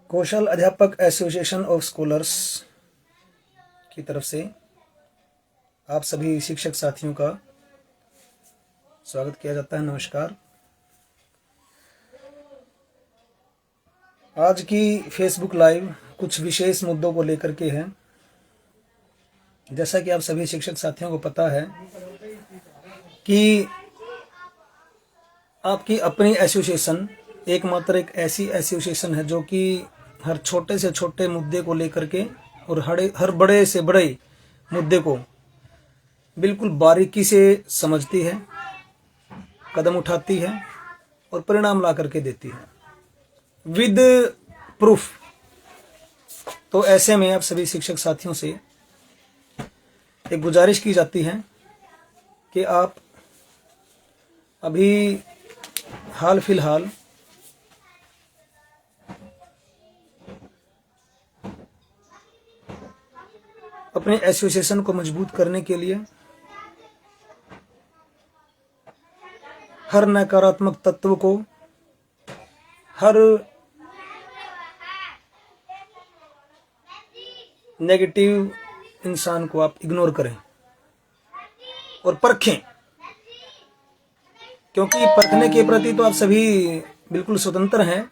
कौशल अध्यापक association of scholars की तरफ से आप सभी शिक्षक साथियों का स्वागत किया जाता है। नमस्कार। आज की फेसबुक लाइव कुछ विशेष मुद्दों को लेकर के है। जैसा कि आप सभी शिक्षक साथियों को पता है कि आपकी अपनी एसोसिएशन एकमात्र एक ऐसी एसोसिएशन है जो कि हर छोटे से छोटे मुद्दे को लेकर के और हर बड़े से बड़े मुद्दे को बिल्कुल बारीकी से समझती है, कदम उठाती है और परिणाम ला करके देती है विद प्रूफ। तो ऐसे में आप सभी शिक्षक साथियों से एक गुजारिश की जाती है कि आप अभी हाल फिलहाल अपने एसोसिएशन को मजबूत करने के लिए हर नकारात्मक तत्व को, हर नेगेटिव इंसान को आप इग्नोर करें और परखें, क्योंकि परखने के प्रति तो आप सभी बिल्कुल स्वतंत्र हैं।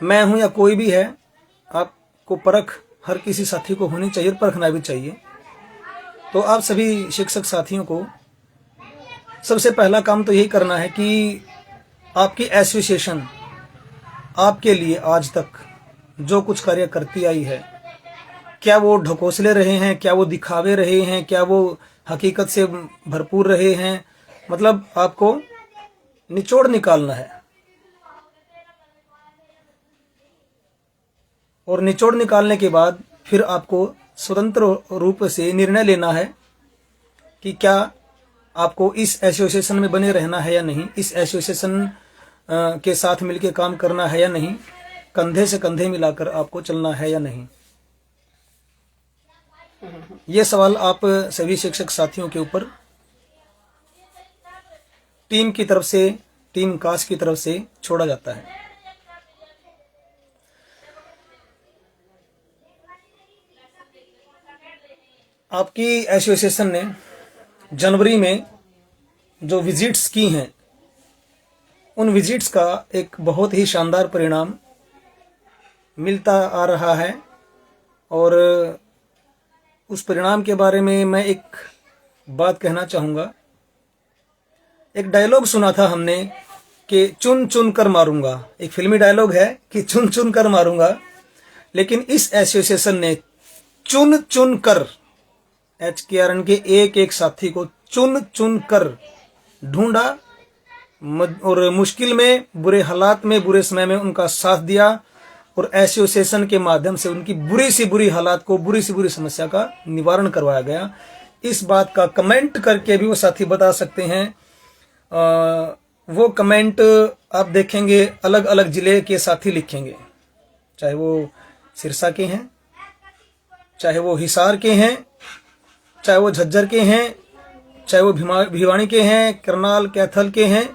मैं हूं या कोई भी है, आपको परख हर किसी साथी को होनी चाहिए, परखना भी चाहिए। तो आप सभी शिक्षक साथियों को सबसे पहला काम तो यही करना है कि आपकी एसोसिएशन आपके लिए आज तक जो कुछ कार्य करती आई है, क्या वो ढकोसले रहे हैं, क्या वो दिखावे रहे हैं, क्या वो हकीकत से भरपूर रहे हैं, मतलब आपको निचोड़ निकालना है। और निचोड़ निकालने के बाद फिर आपको स्वतंत्र रूप से निर्णय लेना है कि क्या आपको इस एसोसिएशन में बने रहना है या नहीं, इस एसोसिएशन के साथ मिलकर काम करना है या नहीं, कंधे से कंधे मिलाकर आपको चलना है या नहीं। ये सवाल आप सभी शिक्षक साथियों के ऊपर टीम की तरफ से, टीम कास की तरफ से छोड़ा जाता है। आपकी एसोसिएशन ने जनवरी में जो विजिट्स की हैं, उन विजिट्स का एक बहुत ही शानदार परिणाम मिलता आ रहा है। और उस परिणाम के बारे में मैं एक बात कहना चाहूँगा। एक डायलॉग सुना था हमने कि चुन चुन कर मारूंगा, एक फिल्मी डायलॉग है कि चुन चुन कर मारूंगा, लेकिन इस एसोसिएशन ने चुन चुन कर HKRN के एक एक साथी को चुन चुन कर ढूंढा और मुश्किल में, बुरे हालात में, बुरे समय में उनका साथ दिया और एसोसिएशन के माध्यम से उनकी बुरी सी बुरी हालात को, बुरी सी बुरी समस्या का निवारण करवाया गया। इस बात का कमेंट करके भी वो साथी बता सकते हैं। वो कमेंट आप देखेंगे अलग अलग जिले के साथी लिखेंगे, चाहे वो सिरसा के हैं, चाहे वो हिसार के हैं, चाहे वो झज्जर के हैं, चाहे वो भिवानी के हैं, करनाल, कैथल के हैं।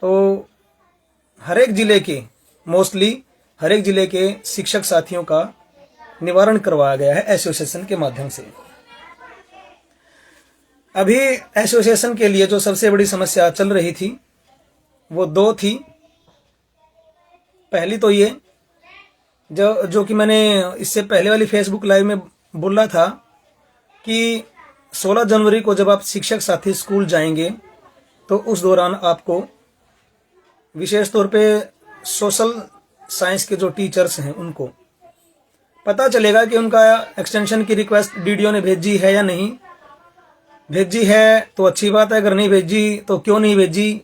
तो हर एक जिले के, मोस्टली हर एक जिले के शिक्षक साथियों का निवारण करवाया गया है एसोसिएशन के माध्यम से। अभी एसोसिएशन के लिए जो सबसे बड़ी समस्या चल रही थी वो दो थी। पहली तो ये जो कि मैंने इससे पहले वाली फेसबुक लाइव में बोला था कि 16 जनवरी को जब आप शिक्षक साथी स्कूल जाएंगे तो उस दौरान आपको विशेष तौर पे सोशल साइंस के जो टीचर्स हैं उनको पता चलेगा कि उनका एक्सटेंशन की रिक्वेस्ट डीडीओ ने भेजी है या नहीं। भेजी है तो अच्छी बात है, अगर नहीं भेजी तो क्यों नहीं भेजी,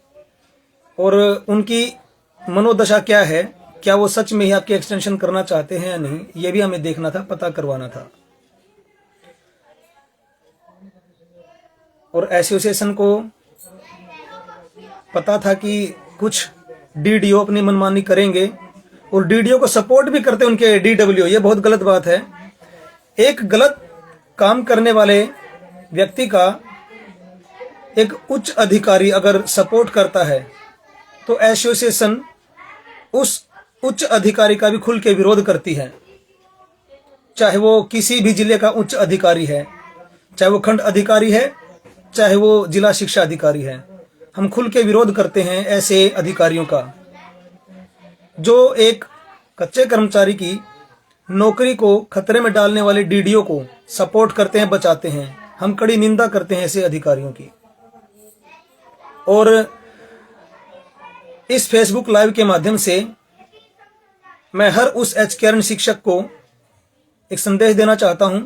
और उनकी मनोदशा क्या है, क्या वो सच में ही आपकी एक्सटेंशन करना चाहते हैं या नहीं, ये भी हमें देखना था, पता करवाना था। और एसोसिएशन को पता था कि कुछ डीडीओ अपनी मनमानी करेंगे और डीडीओ को सपोर्ट भी करते उनके डीडब्ल्यू। ये बहुत गलत बात है। एक गलत काम करने वाले व्यक्ति का एक उच्च अधिकारी अगर सपोर्ट करता है तो एसोसिएशन उस उच्च अधिकारी का भी खुल के विरोध करती है, चाहे वो किसी भी जिले का उच्च अधिकारी है, चाहे वो खंड अधिकारी है, चाहे वो जिला शिक्षा अधिकारी है। हम खुल के विरोध करते हैं ऐसे अधिकारियों का जो एक कच्चे कर्मचारी की नौकरी को खतरे में डालने वाले डीडीओ को सपोर्ट करते हैं, बचाते हैं। हम कड़ी निंदा करते हैं ऐसे अधिकारियों की। और इस फेसबुक लाइव के माध्यम से मैं हर उस एचकेआरएन शिक्षक को एक संदेश देना चाहता हूं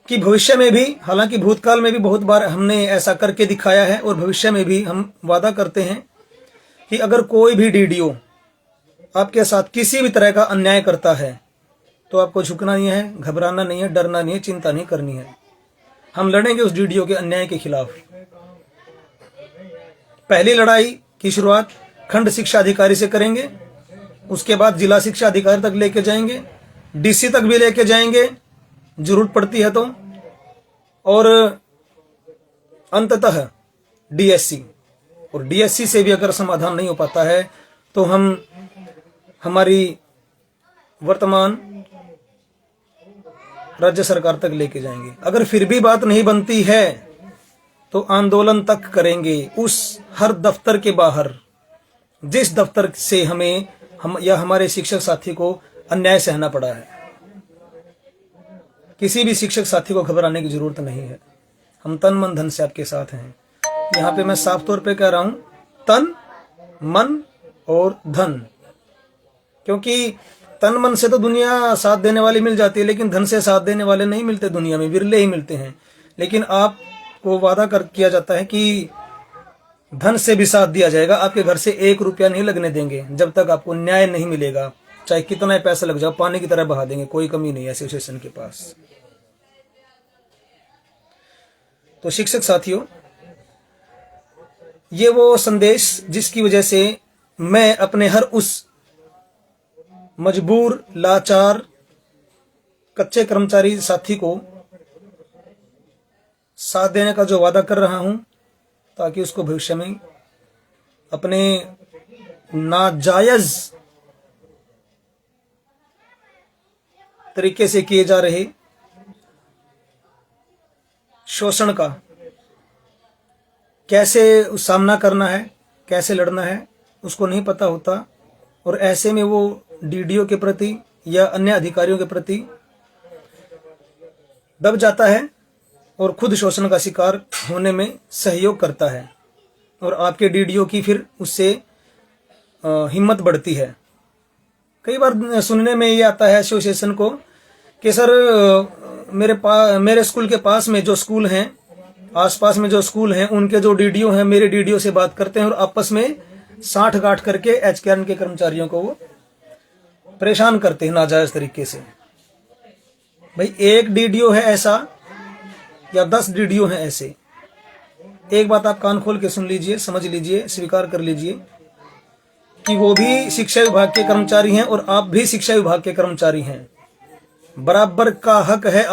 कि भविष्य में भी, हालांकि भूतकाल में भी बहुत बार हमने ऐसा करके दिखाया है और भविष्य में भी हम वादा करते हैं कि अगर कोई भी डीडीओ आपके साथ किसी भी तरह का अन्याय करता है तो आपको झुकना नहीं है, घबराना नहीं है, डरना नहीं है, चिंता नहीं करनी है। हम लड़ेंगे उस डीडीओ के अन्याय के खिलाफ। पहली लड़ाई की शुरुआत खंड शिक्षा अधिकारी से करेंगे, उसके बाद जिला शिक्षा अधिकारी तक लेके जाएंगे, डीसी तक भी लेके जाएंगे जरूरत पड़ती है तो, और अंततः डीएससी। और डीएससी से भी अगर समाधान नहीं हो पाता है तो हम हमारी वर्तमान राज्य सरकार तक लेके जाएंगे। अगर फिर भी बात नहीं बनती है तो आंदोलन तक करेंगे उस हर दफ्तर के बाहर जिस दफ्तर से हम या हमारे शिक्षक साथी को अन्याय सहना पड़ा है। किसी भी शिक्षक साथी को घबराने की जरूरत नहीं है। हम तन मन धन से आपके साथ हैं। यहाँ पे मैं साफ तौर पे कह रहा हूं, तन मन और धन, क्योंकि तन मन से तो दुनिया साथ देने वाली मिल जाती है, लेकिन धन से साथ देने वाले नहीं मिलते, दुनिया में विरले ही मिलते हैं। लेकिन आपको वादा किया जाता है कि धन से भी साथ दिया जाएगा, आपके घर से 1 रुपया नहीं लगने देंगे जब तक आपको न्याय नहीं मिलेगा। चाहे कितना पैसा लग जाए, पानी की तरह बहा देंगे, कोई कमी नहीं है एसोसिएशन के पास। तो शिक्षक साथियों, ये वो संदेश जिसकी वजह से मैं अपने हर उस मजबूर, लाचार, कच्चे कर्मचारी साथी को साथ देने का जो वादा कर रहा हूं, ताकि उसको भविष्य में अपने नाजायज तरीके से किए जा रहे शोषण का कैसे सामना करना है, कैसे लड़ना है, उसको नहीं पता होता। और ऐसे में वो डीडीओ के प्रति या अन्य अधिकारियों के प्रति दब जाता है और खुद शोषण का शिकार होने में सहयोग करता है, और आपके डीडीओ की फिर उससे हिम्मत बढ़ती है। कई बार सुनने में ये आता है एसोसिएशन को कि सर मेरे स्कूल के पास में जो स्कूल हैं, आसपास में जो स्कूल हैं, उनके जो डीडीओ हैं मेरे डीडीओ से बात करते हैं और आपस में साठ गांठ करके एचकेआरएन के कर्मचारियों को वो परेशान करते हैं नाजायज तरीके से। भाई, एक डीडीओ है ऐसा या 10 डीडीओ हैं ऐसे? एक बात आप कान खोल के सुन लीजिए, समझ लीजिए, स्वीकार कर लीजिए कि वो भी शिक्षा विभाग के कर्मचारी हैं और आप भी शिक्षा विभाग के कर्मचारी हैं। बराबर का हक है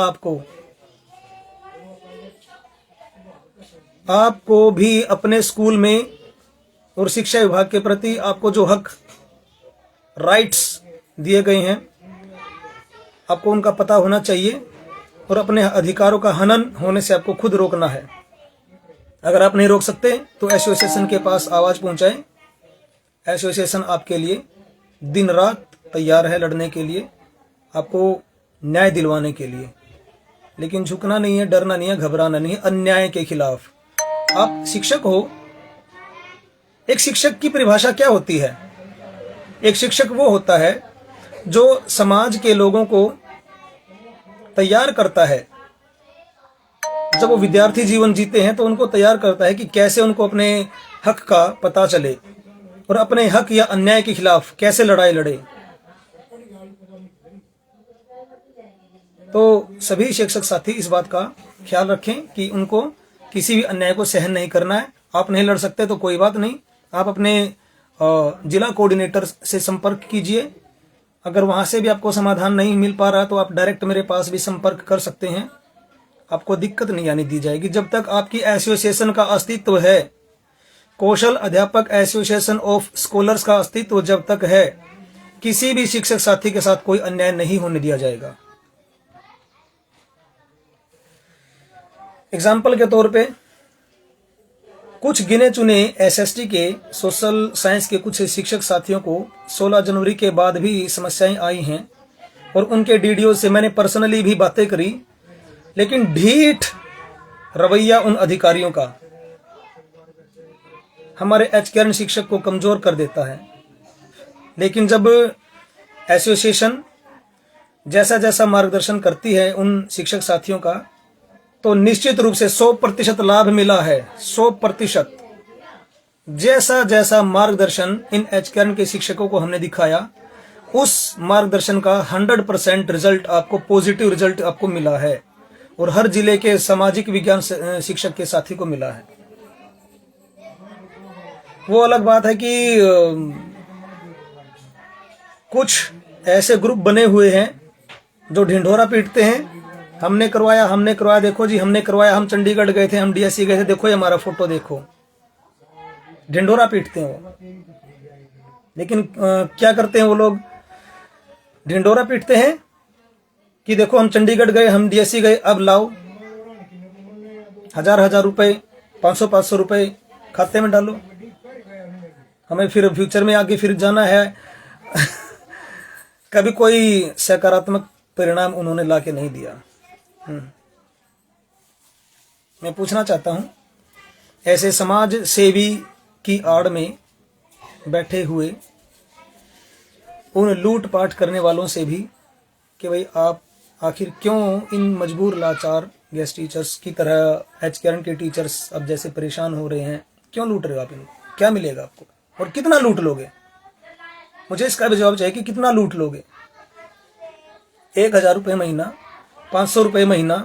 आपको भी अपने स्कूल में और शिक्षा विभाग के प्रति आपको जो हक, राइट्स दिए गए हैं, आपको उनका पता होना चाहिए और अपने अधिकारों का हनन होने से आपको खुद रोकना है। अगर आप नहीं रोक सकते तो एसोसिएशन के पास आवाज पहुंचाएं। एसोसिएशन आपके लिए दिन रात तैयार है लड़ने के लिए, आपको न्याय दिलवाने के लिए। लेकिन झुकना नहीं है, डरना नहीं है, घबराना नहीं है अन्याय के खिलाफ। आप शिक्षक हो। एक शिक्षक की परिभाषा क्या होती है? एक शिक्षक वो होता है जो समाज के लोगों को तैयार करता है। जब वो विद्यार्थी जीवन जीते हैं तो उनको तैयार करता है कि कैसे उनको अपने हक का पता चले और अपने हक या अन्याय के खिलाफ कैसे लड़ाई लड़े। तो सभी शिक्षक साथी इस बात का ख्याल रखें कि उनको किसी भी अन्याय को सहन नहीं करना है। आप नहीं लड़ सकते तो कोई बात नहीं, आप अपने जिला कोऑर्डिनेटर से संपर्क कीजिए। अगर वहां से भी आपको समाधान नहीं मिल पा रहा तो आप डायरेक्ट मेरे पास भी संपर्क कर सकते हैं। आपको दिक्कत नहीं आने दी जाएगी जब तक आपकी एसोसिएशन का अस्तित्व है। कौशल अध्यापक एसोसिएशन ऑफ स्कॉलर्स का अस्तित्व जब तक है, किसी भी शिक्षक साथी के साथ कोई अन्याय नहीं होने दिया जाएगा। एग्जाम्पल के तौर पे कुछ गिने चुने एसएसटी के सोशल साइंस के कुछ शिक्षक साथियों को 16 जनवरी के बाद भी समस्याएं आई हैं और उनके डीडीओ से मैंने पर्सनली भी बातें करी, लेकिन ढीठ रवैया उन अधिकारियों का हमारे एचकेआरएन शिक्षक को कमजोर कर देता है। लेकिन जब एसोसिएशन जैसा जैसा मार्गदर्शन करती है उन शिक्षक साथियों का, तो निश्चित रूप से 100% लाभ मिला है। 100% जैसा जैसा मार्गदर्शन इन एचकेआरएन के शिक्षकों को हमने दिखाया, उस मार्गदर्शन का 100% रिजल्ट आपको, पॉजिटिव रिजल्ट आपको मिला है और हर जिले के सामाजिक विज्ञान शिक्षक के साथी को मिला है। वो अलग बात है कि कुछ ऐसे ग्रुप बने हुए हैं जो ढिंढोरा पीटते हैं, हमने करवाया, देखो जी हमने करवाया, हम चंडीगढ़ गए थे, हम डीएससी गए थे, देखो ये हमारा फोटो देखो। ढिंढोरा पीटते हैं वो। लेकिन क्या करते हैं वो लोग? ढिंढोरा पीटते हैं कि देखो हम चंडीगढ़ गए, हम डीएससी गए, अब लाओ 1000 रुपए, 500 रुपए खाते में डालो, हमें फिर फ्यूचर में आगे फिर जाना है। कभी कोई सकारात्मक परिणाम उन्होंने ला के नहीं दिया। मैं पूछना चाहता हूं, ऐसे समाज सेवी की आड़ में बैठे हुए उन लूटपाट करने वालों से भी कि भाई आप आखिर क्यों इन मजबूर लाचार गेस्ट टीचर्स की तरह एचकेआरएन के टीचर्स अब जैसे परेशान हो रहे हैं, क्यों लूट रहे हो आप इनको? क्या मिलेगा आपको और कितना लूट लोगे? मुझे इसका भी जवाब चाहिए कि कितना लूट लोगे। 1000 रुपये महीना, 500 रुपये महीना,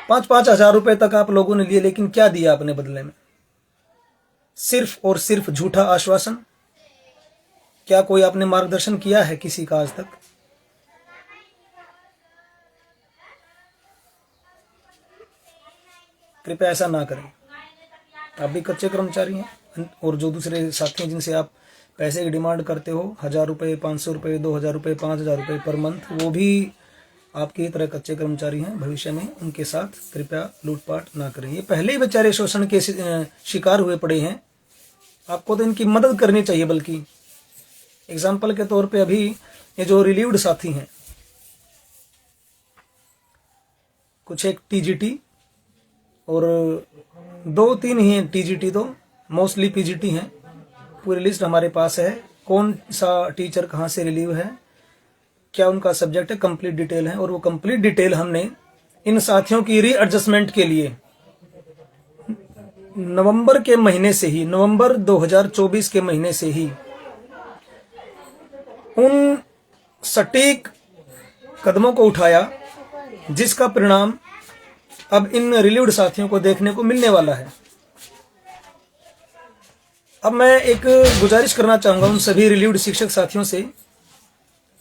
5-5 हजार रुपए तक आप लोगों ने लिए, लेकिन क्या दिया आपने बदले में? सिर्फ और सिर्फ झूठा आश्वासन। क्या कोई आपने मार्गदर्शन किया है किसी का आज तक? कृपया ऐसा ना करें। आप भी कच्चे कर्मचारी हैं और जो दूसरे साथी हैं जिनसे आप पैसे की डिमांड करते हो, 1000 रुपये, 500 रुपये, 2000 रुपये, 5000 रुपये पर मंथ, वो भी आपकी तरह कच्चे कर्मचारी हैं। भविष्य में उनके साथ कृपया लूटपाट ना करें। ये पहले ही बेचारे शोषण के शिकार हुए पड़े हैं, आपको तो इनकी मदद करनी चाहिए। बल्कि एग्जाम्पल के तौर पे अभी ये जो रिलीव्ड साथी हैं, कुछ एक टीजीटी और 2-3 ही हैं टीजीटी, तो मोस्टली पीजीटी हैं। पूरी लिस्ट हमारे पास है, कौन सा टीचर कहाँ से रिलीव है, क्या उनका सब्जेक्ट है, कंप्लीट डिटेल है। और वो कंप्लीट डिटेल हमने इन साथियों की रीएडजस्टमेंट के लिए नवंबर के महीने से ही, नवंबर 2024 के महीने से ही उन सटीक कदमों को उठाया जिसका परिणाम अब इन रिलीव्ड साथियों को देखने को मिलने वाला है। अब मैं एक गुजारिश करना चाहूंगा उन सभी रिलीव्ड शिक्षक साथियों से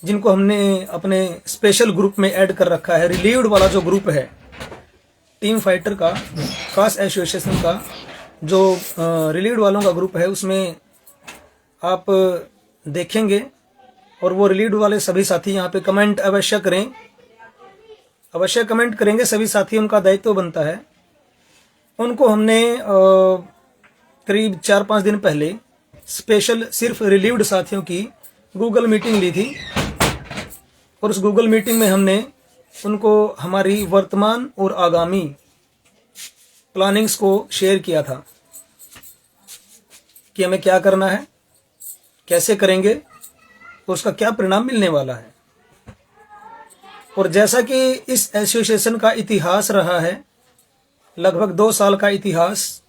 जिनको हमने अपने स्पेशल ग्रुप में ऐड कर रखा है। रिलीव्ड वाला जो ग्रुप है टीम फाइटर का, कास्ट एसोसिएशन का जो रिलीव्ड वालों का ग्रुप है, उसमें आप देखेंगे और वो रिलीव्ड वाले सभी साथी यहाँ पे कमेंट अवश्य करें, अवश्य कमेंट करेंगे सभी साथी। उनका दायित्व बनता है। उनको हमने करीब 4-5 दिन पहले स्पेशल सिर्फ रिलीव्ड साथियों की गूगल मीटिंग ली थी और उस गूगल मीटिंग में हमने उनको हमारी वर्तमान और आगामी प्लानिंग्स को शेयर किया था कि हमें क्या करना है, कैसे करेंगे, तो उसका क्या परिणाम मिलने वाला है। और जैसा कि इस एसोसिएशन का इतिहास रहा है, लगभग 2 साल का इतिहास,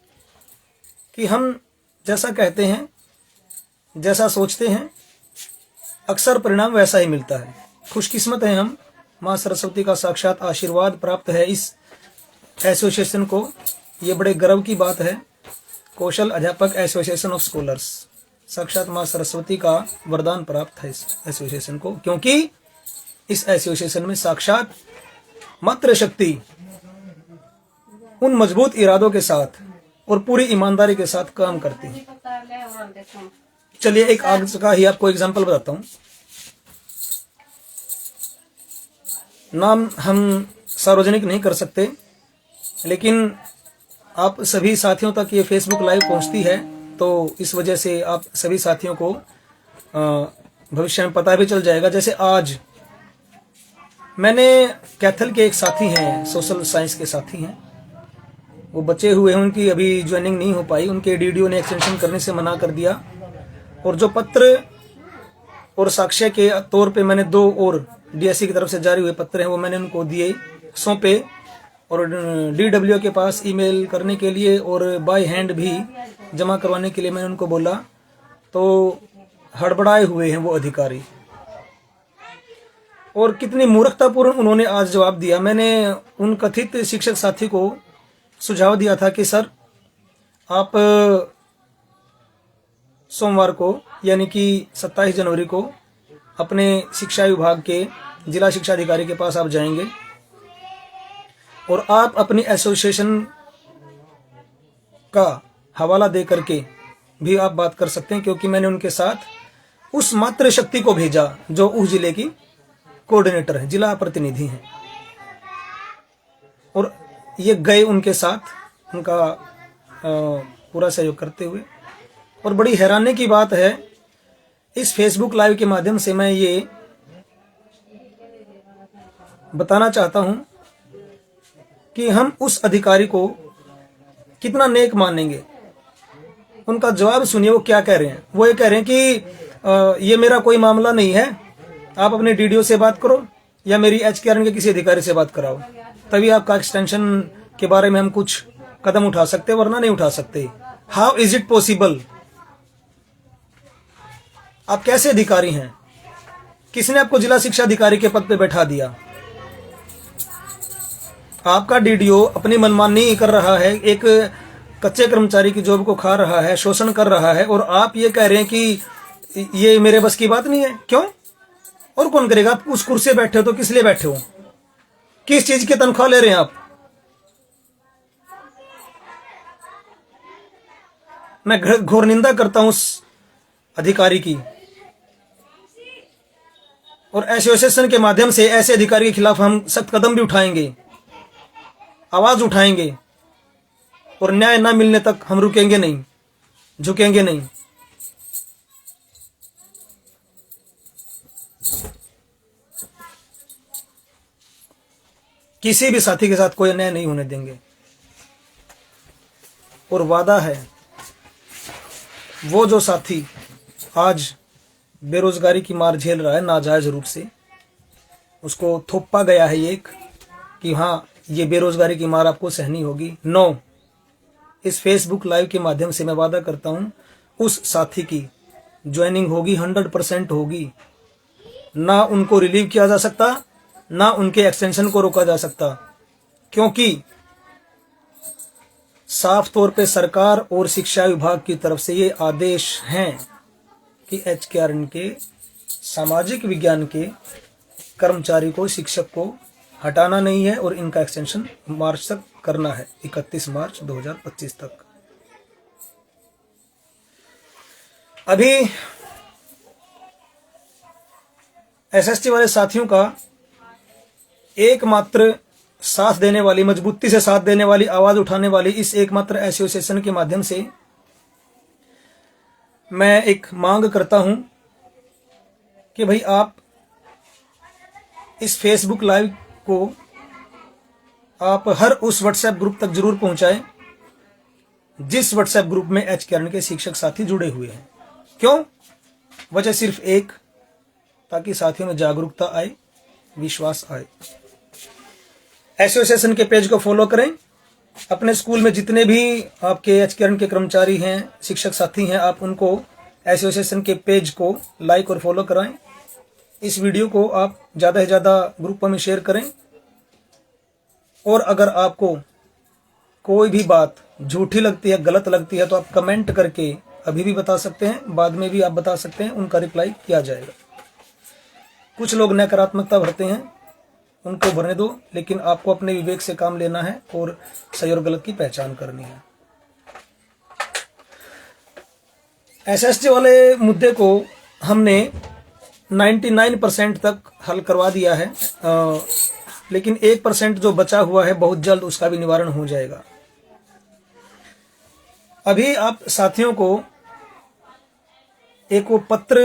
कि हम जैसा कहते हैं, जैसा सोचते हैं, अक्सर परिणाम वैसा ही मिलता है। खुशकिस्मत हैं हम, माँ सरस्वती का साक्षात आशीर्वाद प्राप्त है इस एसोसिएशन को। ये बड़े गर्व की बात है। कौशल अध्यापक एसोसिएशन ऑफ स्कॉलर्स, साक्षात माँ सरस्वती का वरदान प्राप्त है इस एसोसिएशन को, क्योंकि इस एसोसिएशन में साक्षात मातृशक्ति उन मजबूत इरादों के साथ और पूरी ईमानदारी के साथ काम करती है। चलिए एक आज का ही आपको एग्जाम्पल बताता हूँ। नाम हम सार्वजनिक नहीं कर सकते, लेकिन आप सभी साथियों तक ये फेसबुक लाइव पहुंचती है, तो इस वजह से आप सभी साथियों को भविष्य में पता भी चल जाएगा। जैसे आज मैंने कैथल के एक साथी हैं, सोशल साइंस के साथी हैं, वो बचे हुए हैं, उनकी अभी ज्वाइनिंग नहीं हो पाई, उनके डीडीओ ने एक्सटेंशन करने से मना कर दिया। और जो पत्र और साक्ष्य के तौर पे मैंने 2 और डीएससी की तरफ से जारी हुए पत्र हैं वो मैंने उनको दिए, सौंपे, और डीडब्ल्यू के पास ईमेल करने के लिए और बाय हैंड भी जमा करवाने के लिए मैंने उनको बोला, तो हड़बड़ाए हुए हैं वो अधिकारी। और कितनी मूर्खतापूर्ण उन्होंने आज जवाब दिया। मैंने उन कथित शिक्षक साथी को सुझाव दिया था कि सर आप सोमवार को यानी कि 27 जनवरी को अपने शिक्षा विभाग के जिला शिक्षा अधिकारी के पास आप जाएंगे और आप अपनी एसोसिएशन का हवाला दे करके भी आप बात कर सकते हैं, क्योंकि मैंने उनके साथ उस मातृ शक्ति को भेजा जो उस जिले की कोऑर्डिनेटर है, जिला प्रतिनिधि हैं, और ये गए उनके साथ उनका पूरा सहयोग करते हुए। और बड़ी हैरानी की बात है, इस फेसबुक लाइव के माध्यम से मैं ये बताना चाहता हूं कि हम उस अधिकारी को कितना नेक मानेंगे। उनका जवाब सुनिए, वो क्या कह रहे हैं। वो ये कह रहे हैं कि ये मेरा कोई मामला नहीं है, आप अपने डीडीओ से बात करो या मेरी एचकेआरएन के किसी अधिकारी से बात कराओ, तभी आपका एक्सटेंशन के बारे में हम कुछ कदम उठा सकते, वरना नहीं उठा सकते। How is it possible? आप कैसे अधिकारी हैं? किसने आपको जिला शिक्षा अधिकारी के पद पे बैठा दिया? आपका डीडीओ अपनी मनमानी कर रहा है, एक कच्चे कर्मचारी की जॉब को खा रहा है, शोषण कर रहा है, और आप ये कह रहे हैं कि ये मेरे बस की बात नहीं है। क्यों? और कौन करेगा? आप उस कुर्सी पे बैठे हो तो किस लिए बैठे हो? किस चीज की तनख्वाह ले रहे हैं आप? मैं घोर निंदा करता हूं उस अधिकारी की, और एसोसिएशन के माध्यम से ऐसे अधिकारी के खिलाफ हम सख्त कदम भी उठाएंगे, आवाज उठाएंगे, और न्याय न मिलने तक हम रुकेंगे नहीं, झुकेंगे नहीं। किसी भी साथी के साथ कोई अन्याय नहीं होने देंगे। और वादा है, वो जो साथी आज बेरोजगारी की मार झेल रहा है नाजायज रूप से, उसको थोपा गया है एक कि हाँ ये बेरोजगारी की मार आपको सहनी होगी। नो, इस फेसबुक लाइव के माध्यम से मैं वादा करता हूं उस साथी की ज्वाइनिंग होगी, 100% होगी। ना उनको रिलीव किया जा सकता, ना उनके एक्सटेंशन को रोका जा सकता, क्योंकि साफ तौर पे सरकार और शिक्षा विभाग की तरफ से ये आदेश हैं कि एचकेआरएन के सामाजिक विज्ञान के कर्मचारी को, शिक्षक को हटाना नहीं है और इनका एक्सटेंशन मार्च तक करना है, 31 मार्च 2025 तक। अभी एसएसटी वाले साथियों का एकमात्र साथ देने वाली, मजबूती से साथ देने वाली, आवाज उठाने वाली इस एकमात्र एसोसिएशन के माध्यम से मैं एक मांग करता हूं कि भाई आप इस फेसबुक लाइव को आप हर उस व्हाट्सएप ग्रुप तक जरूर पहुंचाएं जिस व्हाट्सएप ग्रुप में एचकेआरएन के शिक्षक साथी जुड़े हुए हैं। क्यों? वजह सिर्फ एक, ताकि साथियों में जागरूकता आए, विश्वास आए। एसोसिएशन के पेज को फॉलो करें। अपने स्कूल में जितने भी आपके एचकेआरएन के कर्मचारी हैं, शिक्षक साथी हैं, आप उनको एसोसिएशन के पेज को लाइक और फॉलो कराएं। इस वीडियो को आप ज़्यादा से ज़्यादा ग्रुपों में शेयर करें। और अगर आपको कोई भी बात झूठी लगती है, गलत लगती है, तो आप कमेंट करके अभी भी बता सकते हैं, बाद में भी आप बता सकते हैं, उनका रिप्लाई किया जाएगा। कुछ लोग नकारात्मकता भरते हैं, उनको भरने दो, लेकिन आपको अपने विवेक से काम लेना है और सही और गलत की पहचान करनी है। एसएसटी वाले मुद्दे को हमने 99% तक हल करवा दिया है। लेकिन 1% जो बचा हुआ है बहुत जल्द उसका भी निवारण हो जाएगा। अभी आप साथियों को एक वो पत्र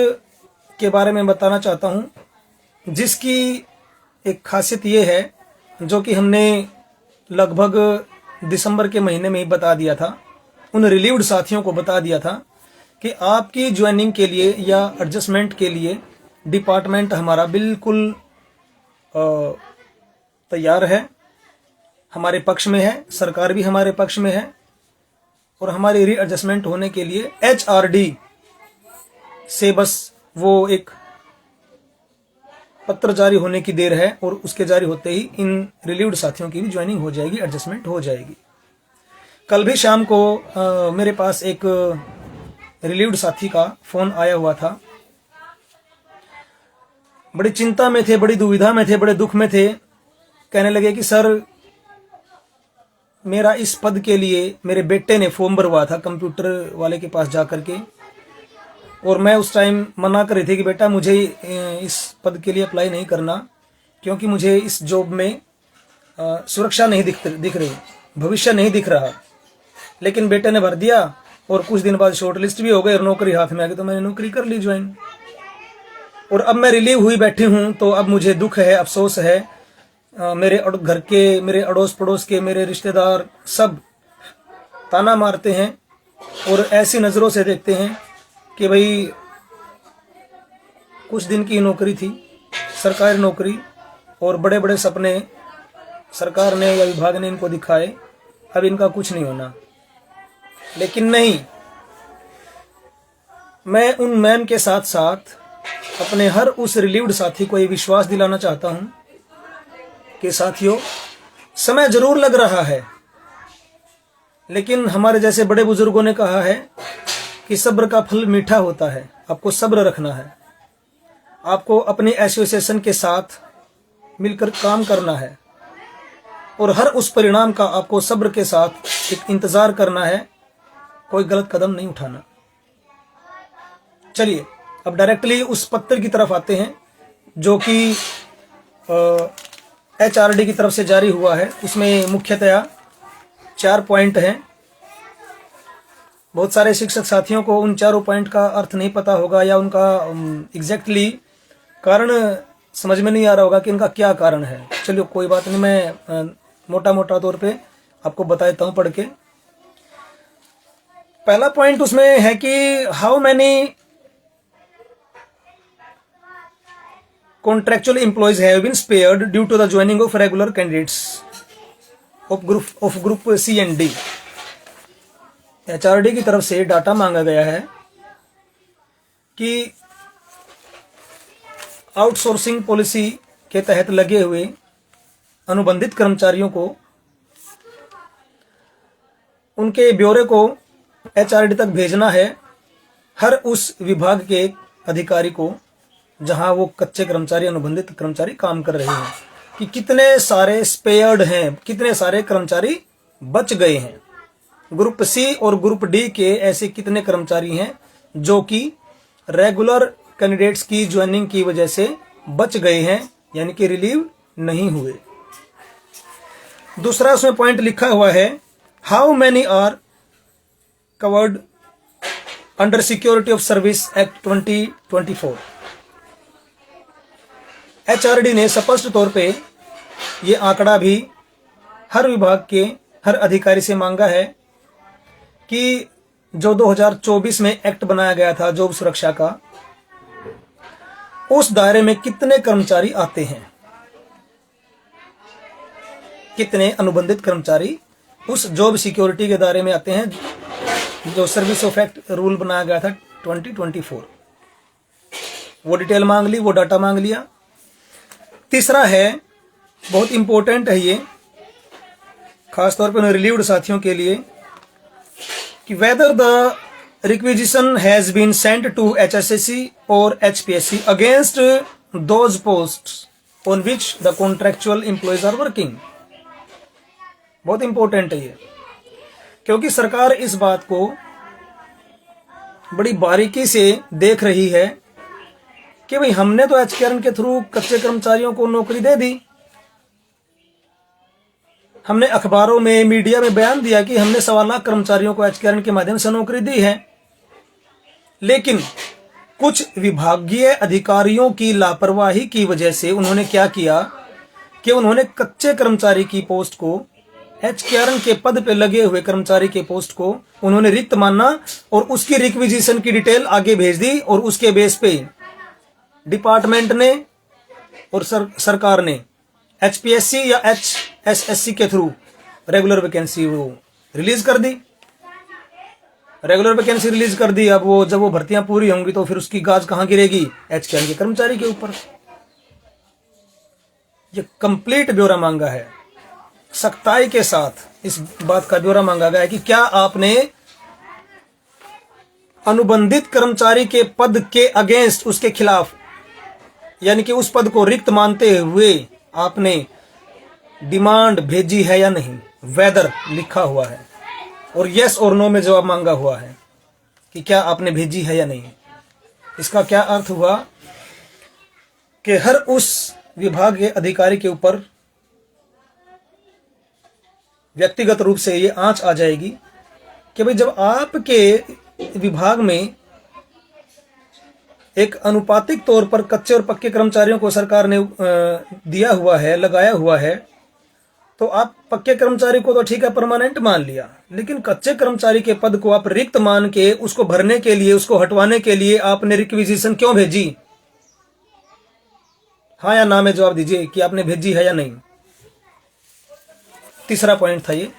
के बारे में बताना चाहता हूं जिसकी एक खासियत ये है, जो कि हमने लगभग दिसंबर के महीने में ही बता दिया था, उन रिलीव्ड साथियों को बता दिया था कि आपकी ज्वाइनिंग के लिए या एडजस्टमेंट के लिए डिपार्टमेंट हमारा बिल्कुल तैयार है, हमारे पक्ष में है, सरकार भी हमारे पक्ष में है और हमारी रीएडजस्टमेंट होने के लिए एचआरडी से बस वो एक पत्र जारी होने की देर है और उसके जारी होते ही इन रिलीव्ड साथियों की भी ज्वाइनिंग हो जाएगी, एडजस्टमेंट हो जाएगी। कल भी शाम को मेरे पास एक रिलीव्ड साथी का फोन आया हुआ था। बड़ी चिंता में थे, बड़ी दुविधा में थे, बड़े दुख में थे। कहने लगे कि सर, मेरा इस पद के लिए मेरे बेटे ने फॉर्म भरवा था कंप्यूटर वाले के पास जाकर के, और मैं उस टाइम मना कर रही थी कि बेटा मुझे इस पद के लिए अप्लाई नहीं करना, क्योंकि मुझे इस जॉब में सुरक्षा नहीं दिख रही, भविष्य नहीं दिख रहा। लेकिन बेटे ने भर दिया और कुछ दिन बाद शॉर्ट लिस्ट भी हो गई और नौकरी हाथ में आ गई, तो मैंने नौकरी कर ली ज्वाइन। और अब मैं रिलीव हुई बैठी हूं, तो अब मुझे दुख है, अफसोस है। मेरे घर के, मेरे अड़ोस पड़ोस के, मेरे रिश्तेदार सब ताना मारते हैं और ऐसी नज़रों से देखते हैं कि भाई कुछ दिन की नौकरी थी, सरकारी नौकरी, और बड़े बड़े सपने सरकार ने या विभाग ने इनको दिखाए, अब इनका कुछ नहीं होना। लेकिन नहीं, मैं उन मैम के साथ साथ अपने हर उस रिलीव्ड साथी को ये विश्वास दिलाना चाहता हूं कि साथियों, समय जरूर लग रहा है, लेकिन हमारे जैसे बड़े बुजुर्गों ने कहा है कि सब्र का फल मीठा होता है। आपको सब्र रखना है, आपको अपनी एसोसिएशन के साथ मिलकर काम करना है और हर उस परिणाम का आपको सब्र के साथ एक इंतजार करना है, कोई गलत कदम नहीं उठाना। चलिए अब डायरेक्टली उस पत्र की तरफ आते हैं जो कि एचआरडी की तरफ से जारी हुआ है। उसमें मुख्यतया 4 पॉइंट हैं। बहुत सारे शिक्षक साथियों को उन 4 पॉइंट का अर्थ नहीं पता होगा या उनका एग्जैक्टली कारण समझ में नहीं आ रहा होगा कि इनका क्या कारण है। चलिए कोई बात नहीं, मैं मोटा मोटा तौर पे आपको बता देता हूं पढ़ के। पहला पॉइंट उसमें है कि how many contractual employees have been spared due to the joining of regular candidates of group C and D। HRD की तरफ से डाटा मांगा गया है कि आउटसोर्सिंग पॉलिसी के तहत लगे हुए अनुबंधित कर्मचारियों को उनके ब्यौरे को एचआरडी तक भेजना है, हर उस विभाग के अधिकारी को जहां वो कच्चे कर्मचारी, अनुबंधित कर्मचारी काम कर रहे हैं, कि कितने सारे स्पेयर्ड हैं, कितने सारे कर्मचारी बच गए हैं। ग्रुप सी और ग्रुप डी के ऐसे कितने कर्मचारी हैं जो कि रेगुलर कैंडिडेट्स की ज्वाइनिंग की वजह से बच गए हैं, यानी कि रिलीव नहीं हुए। दूसरा उसमें पॉइंट लिखा हुआ है, how many are covered under security of service act 2024। HRD ने स्पष्ट तौर पे ये आंकड़ा भी हर विभाग के हर अधिकारी से मांगा है कि जो 2024 में एक्ट बनाया गया था जॉब सुरक्षा का, उस दायरे में कितने कर्मचारी आते हैं, कितने अनुबंधित कर्मचारी उस जॉब सिक्योरिटी के दायरे में आते हैं जो सर्विस ऑफ एक्ट रूल बनाया गया था 2024। वो डिटेल मांग ली, वो डाटा मांग लिया। तीसरा है, बहुत इंपॉर्टेंट है ये, खासतौर पर रिलीव्ड साथियों के लिए, कि whether the requisition has been sent to HSSC और HPSC against those posts on which the contractual employees are working. बहुत इंपॉर्टेंट है ये, क्योंकि सरकार इस बात को बड़ी बारीकी से देख रही है कि भाई हमने तो एचकेआरएन के थ्रू कच्चे कर्मचारियों को नौकरी दे दी, हमने अखबारों में, मीडिया में बयान दिया कि हमने 1.25 लाख कर्मचारियों को एचकेआरएन के माध्यम से नौकरी दी है, लेकिन कुछ विभागीय अधिकारियों की लापरवाही की वजह से उन्होंने क्या किया कि उन्होंने कच्चे कर्मचारी की पोस्ट को, एचकेआरएन के पद पे लगे हुए कर्मचारी के पोस्ट को उन्होंने रिक्त माना और उसकी रिक्विजिशन की डिटेल आगे भेज दी, और उसके बेस पे डिपार्टमेंट ने और सरकार ने एचपीएससी या एचएसएससी के थ्रू रेगुलर वैकेंसी वो रिलीज कर दी। रेगुलर वैकेंसी रिलीज कर दी। अब वो जब वो भर्तियां पूरी होंगी तो फिर उसकी गाज कहां गिरेगी? एचकेआरएन के कर्मचारी के ऊपर। ये कंप्लीट ब्यौरा मांगा है, सख्ताई के साथ इस बात का ब्यौरा मांगा गया है कि क्या आपने अनुबंधित कर्मचारी के पद के अगेंस्ट, उसके खिलाफ, यानी कि उस पद को रिक्त मानते हुए आपने डिमांड भेजी है या नहीं? वेदर लिखा हुआ है और यस और नो में जवाब मांगा हुआ है कि क्या आपने भेजी है या नहीं। इसका क्या अर्थ हुआ कि हर उस विभाग के अधिकारी के ऊपर व्यक्तिगत रूप से ये आंच आ जाएगी कि भाई जब आपके विभाग में एक अनुपातिक तौर पर कच्चे और पक्के कर्मचारियों को सरकार ने दिया हुआ है, लगाया हुआ है, तो आप पक्के कर्मचारी को तो ठीक है परमानेंट मान लिया, लेकिन कच्चे कर्मचारी के पद को आप रिक्त मान के उसको भरने के लिए, उसको हटवाने के लिए आपने रिक्विजिशन क्यों भेजी? हाँ या ना में जवाब दीजिए कि आपने भेजी है या नहीं। तीसरा पॉइंट था ये।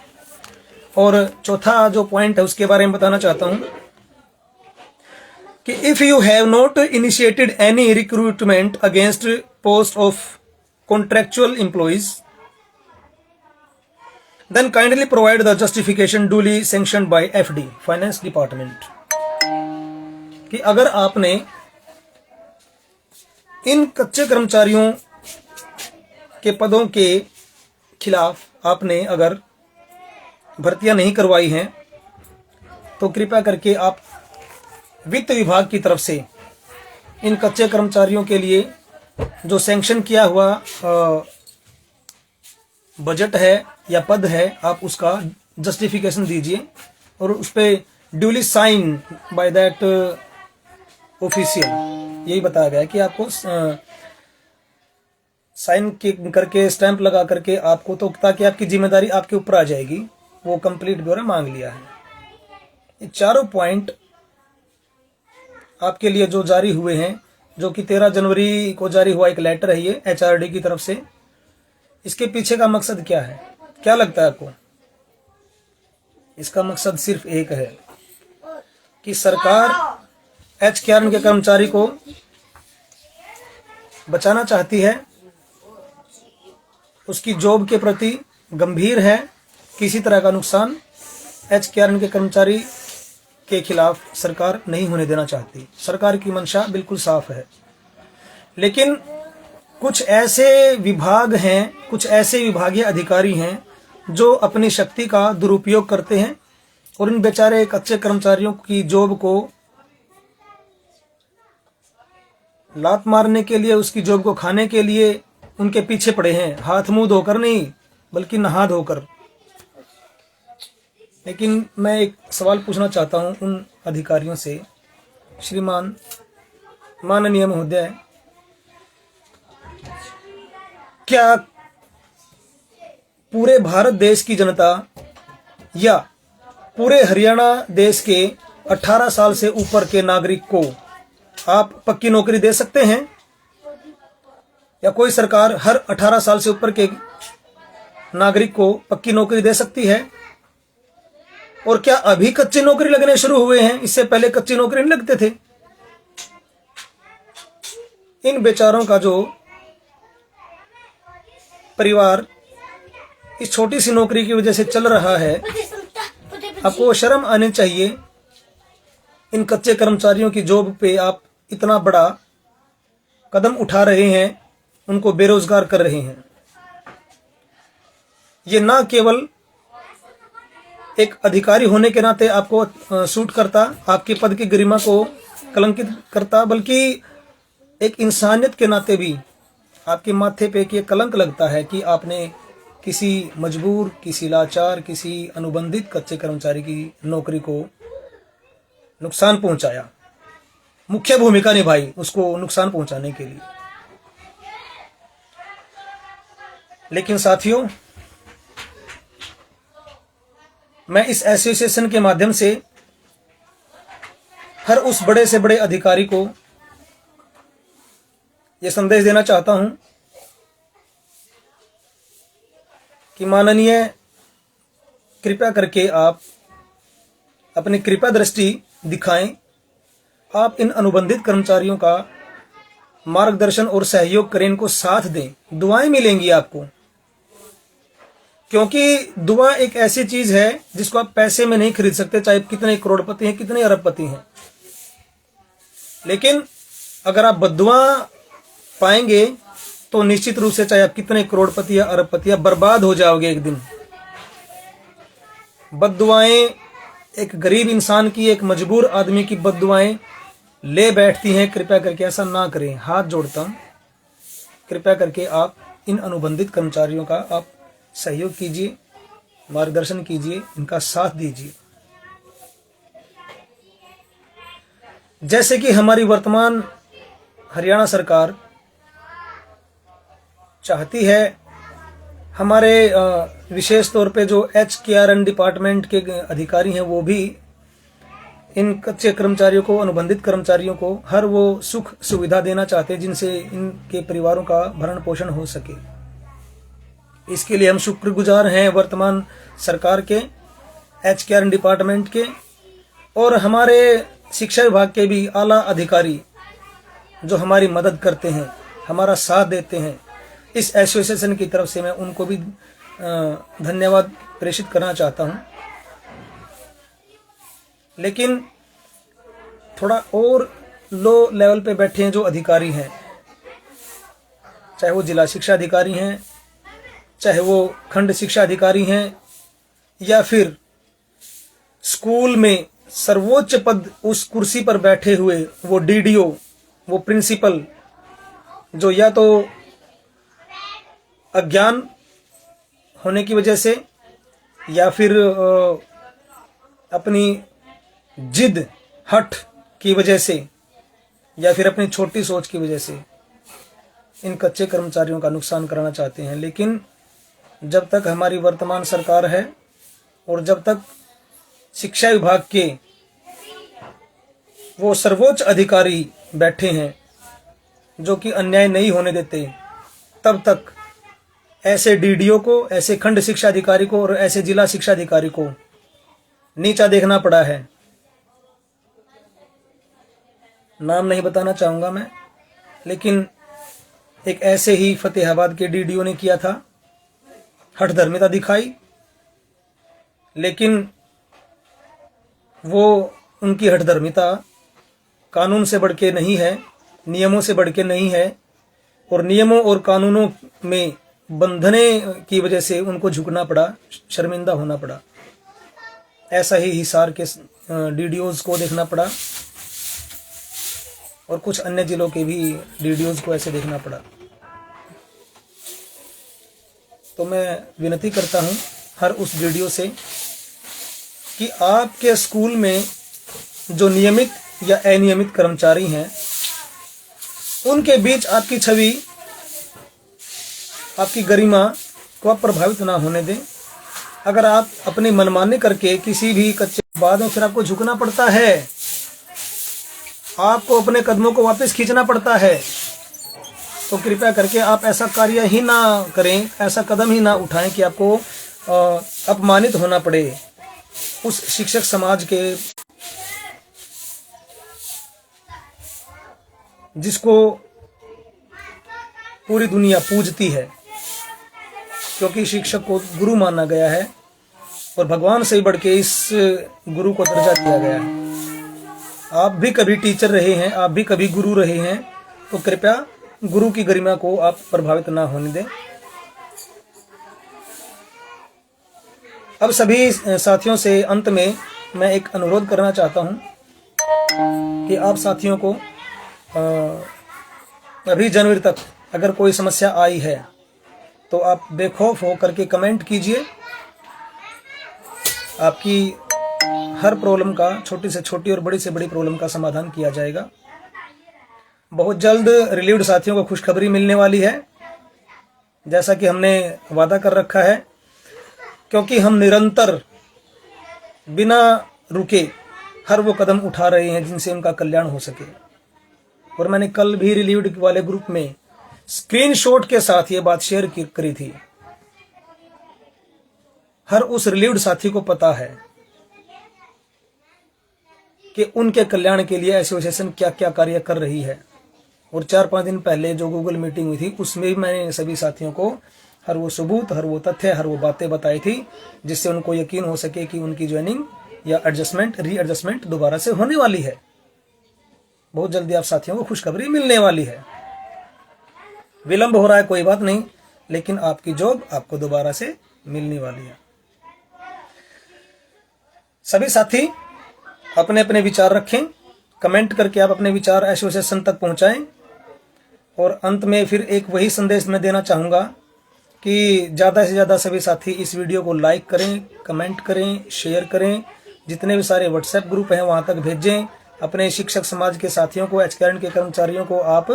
और चौथा जो पॉइंट है उसके बारे में बताना चाहता हूं कि if you have not initiated any recruitment against post of contractual employees then kindly provide the justification duly sanctioned by FD finance department. कि अगर आपने इन कच्चे कर्मचारियों के पदों के खिलाफ आपने अगर भर्तियां नहीं करवाई हैं तो कृपया करके आप वित्त विभाग की तरफ से इन कच्चे कर्मचारियों के लिए जो सैंक्शन किया हुआ बजट है या पद है, आप उसका जस्टिफिकेशन दीजिए और उस पर duly sign by that official. यही बताया गया है कि आपको साइन करके, स्टैंप लगा करके आपको, तो ताकि आपकी जिम्मेदारी आपके ऊपर आ जाएगी। वो कंप्लीट ब्यौरा मांग लिया है। ये चारों पॉइंट आपके लिए जो जारी हुए हैं, जो कि 13 जनवरी को जारी हुआ एक लेटर है ये एचआरडी की तरफ से। इसके पीछे का मकसद क्या है? क्या लगता है आपको? इसका मकसद सिर्फ एक है कि सरकार एचकेआरएन के कर्मचारी को बचाना चाहती है, उसकी जॉब के प्रति गंभीर है, किसी तरह का नुकसान एचकेआरएन के कर्मचारी के खिलाफ सरकार नहीं होने देना चाहती। सरकार की मंशा बिल्कुल साफ है। लेकिन कुछ ऐसे विभाग हैं, कुछ ऐसे विभागीय अधिकारी हैं जो अपनी शक्ति का दुरुपयोग करते हैं और इन बेचारे कच्चे कर्मचारियों की जॉब को लात मारने के लिए, उसकी जॉब को खाने के लिए उनके पीछे पड़े हैं, हाथ मुंह धोकर नहीं बल्कि नहा धोकर। लेकिन मैं एक सवाल पूछना चाहता हूं उन अधिकारियों से, श्रीमान माननीय महोदय, क्या पूरे भारत देश की जनता या पूरे हरियाणा देश के 18 साल से ऊपर के नागरिक को आप पक्की नौकरी दे सकते हैं? या कोई सरकार हर 18 साल से ऊपर के नागरिक को पक्की नौकरी दे सकती है? और क्या अभी कच्ची नौकरी लगने शुरू हुए हैं? इससे पहले कच्ची नौकरी नहीं लगते थे। इन बेचारों का जो परिवार इस छोटी सी नौकरी की वजह से चल रहा है, आपको शर्म आनी चाहिए। इन कच्चे कर्मचारियों की जॉब पे आप इतना बड़ा कदम उठा रहे हैं, उनको बेरोजगार कर रहे हैं। ये ना केवल एक अधिकारी होने के नाते आपको सूट करता, आपके पद की गरिमा को कलंकित करता, बल्कि एक इंसानियत के नाते भी आपके माथे पे एक कलंक लगता है कि आपने किसी मजबूर, किसी लाचार, किसी अनुबंधित कच्चे कर्मचारी की नौकरी को नुकसान पहुंचाया, मुख्य भूमिका निभाई उसको नुकसान पहुंचाने के लिए। लेकिन साथियों, मैं इस एसोसिएशन के माध्यम से हर उस बड़े से बड़े अधिकारी को यह संदेश देना चाहता हूं कि माननीय, कृपया करके आप अपनी कृपा दृष्टि दिखाएं। आप इन अनुबंधित कर्मचारियों का मार्गदर्शन और सहयोग करें, इनको साथ दें। दुआएं मिलेंगी आपको, क्योंकि दुआ एक ऐसी चीज है जिसको आप पैसे में नहीं खरीद सकते, चाहे कितने करोड़पति हैं, कितने अरबपति हैं। लेकिन अगर आप बद्दुआ पाएंगे तो निश्चित रूप से चाहे आप कितने करोड़पति या अरबपति, आप बर्बाद हो जाओगे एक दिन। बद्दुआएं एक गरीब इंसान की, एक मजबूर आदमी की बद्दुआएं ले बैठती हैं। कृपया करके ऐसा ना करें, हाथ जोड़ता हूं। कृपया करके आप इन अनुबंधित कर्मचारियों का आप सहयोग कीजिए, मार्गदर्शन कीजिए, इनका साथ दीजिए। जैसे कि हमारी वर्तमान हरियाणा सरकार चाहती है, हमारे विशेष तौर पे जो HKRN डिपार्टमेंट के अधिकारी हैं, वो भी इन कच्चे कर्मचारियों को, अनुबंधित कर्मचारियों को हर वो सुख सुविधा देना चाहते हैं जिनसे इनके परिवारों का भरण पोषण हो सके। इसके लिए हम शुक्रगुजार हैं वर्तमान सरकार के, HKRN डिपार्टमेंट के, और हमारे शिक्षा विभाग के भी आला अधिकारी जो हमारी मदद करते हैं, हमारा साथ देते हैं। इस एसोसिएशन की तरफ से मैं उनको भी धन्यवाद प्रेषित करना चाहता हूं। लेकिन थोड़ा और लो लेवल पे बैठे हैं जो अधिकारी हैं, चाहे वो जिला शिक्षा अधिकारी हैं, चाहे वो खंड शिक्षा अधिकारी हैं, या फिर स्कूल में सर्वोच्च पद उस कुर्सी पर बैठे हुए वो DDO, वो प्रिंसिपल, जो या तो अज्ञान होने की वजह से या फिर अपनी जिद, हठ की वजह से या फिर अपनी छोटी सोच की वजह से इन कच्चे कर्मचारियों का नुकसान कराना चाहते हैं। लेकिन जब तक हमारी वर्तमान सरकार है और जब तक शिक्षा विभाग के वो सर्वोच्च अधिकारी बैठे हैं जो कि अन्याय नहीं होने देते, तब तक ऐसे DDO को, ऐसे खंड शिक्षा अधिकारी को और ऐसे जिला शिक्षा अधिकारी को नीचा देखना पड़ा है। नाम नहीं बताना चाहूंगा मैं, लेकिन एक ऐसे ही फतेहाबाद के DDO ने किया था, हठधर्मिता दिखाई, लेकिन वो उनकी हठधर्मिता कानून से बढ़ के नहीं है, नियमों से बढ़ के नहीं है, और नियमों और कानूनों में बंधने की वजह से उनको झुकना पड़ा, शर्मिंदा होना पड़ा। ऐसा ही हिसार के DDOs को देखना पड़ा और कुछ अन्य जिलों के भी DDOs को ऐसे देखना पड़ा। तो मैं विनती करता हूं हर उस DDO से कि आपके स्कूल में जो नियमित या अनियमित कर्मचारी हैं, उनके बीच आपकी छवि, आपकी गरिमा को आप प्रभावित ना होने दें। अगर आप अपनी मनमानी करके किसी भी कच्चे बाद में फिर आपको झुकना पड़ता है, आपको अपने कदमों को वापस खींचना पड़ता है, तो कृपया करके आप ऐसा कार्य ही ना करें, ऐसा कदम ही ना उठाएं कि आपको अपमानित होना पड़े उस शिक्षक समाज के जिसको पूरी दुनिया पूजती है, क्योंकि शिक्षक को गुरु माना गया है और भगवान से ही बढ़ के इस गुरु को दर्जा दिया गया है। आप भी कभी टीचर रहे हैं, आप भी कभी गुरु रहे हैं, तो कृपया गुरु की गरिमा को आप प्रभावित ना होने दें। अब सभी साथियों से अंत में मैं एक अनुरोध करना चाहता हूं कि आप साथियों को अभी जनवरी तक अगर कोई समस्या आई है तो आप बेखौफ हो करके कमेंट कीजिए। आपकी हर प्रॉब्लम का, छोटी से छोटी और बड़ी से बड़ी प्रॉब्लम का समाधान किया जाएगा। बहुत जल्द रिलीव्ड साथियों को खुशखबरी मिलने वाली है, जैसा कि हमने वादा कर रखा है, क्योंकि हम निरंतर बिना रुके हर वो कदम उठा रहे हैं जिनसे उनका कल्याण हो सके। और मैंने कल भी रिलीव्ड वाले ग्रुप में स्क्रीनशॉट के साथ ये बात शेयर करी थी। हर उस रिलीव्ड साथी को पता है कि उनके कल्याण के लिए एसोसिएशन क्या क्या कार्य कर रही है। और 4-5 दिन पहले जो गूगल मीटिंग हुई थी, उसमें भी मैंने सभी साथियों को हर वो सबूत, हर वो तथ्य, हर वो बातें बताई थी, जिससे उनको यकीन हो सके कि उनकी ज्वाइनिंग या एडजस्टमेंट, रीएडजस्टमेंट दोबारा से होने वाली है। बहुत जल्दी आप साथियों को खुशखबरी मिलने वाली है। विलंब हो रहा है कोई बात नहीं, लेकिन आपकी जॉब आपको दोबारा से मिलने वाली है। सभी साथी अपने अपने विचार रखें, कमेंट करके आप अपने विचार एसोसिएशन तक पहुंचाएं। और अंत में फिर एक वही संदेश मैं देना चाहूंगा कि ज़्यादा से ज़्यादा सभी साथी इस वीडियो को लाइक करें, कमेंट करें, शेयर करें। जितने भी सारे व्हाट्सएप ग्रुप हैं वहां तक भेजें। अपने शिक्षक समाज के साथियों को, एचकेआरएन के कर्मचारियों को आप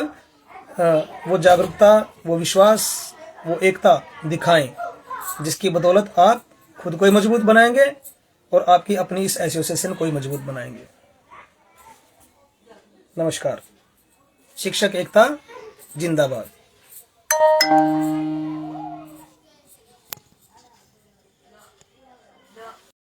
वो जागरूकता, वो विश्वास, वो एकता दिखाएं, जिसकी बदौलत आप खुद को ही मजबूत बनाएंगे और आपकी अपनी इस एसोसिएशन को ही मजबूत बनाएंगे। नमस्कार। शिक्षक एकता जिंदाबाद।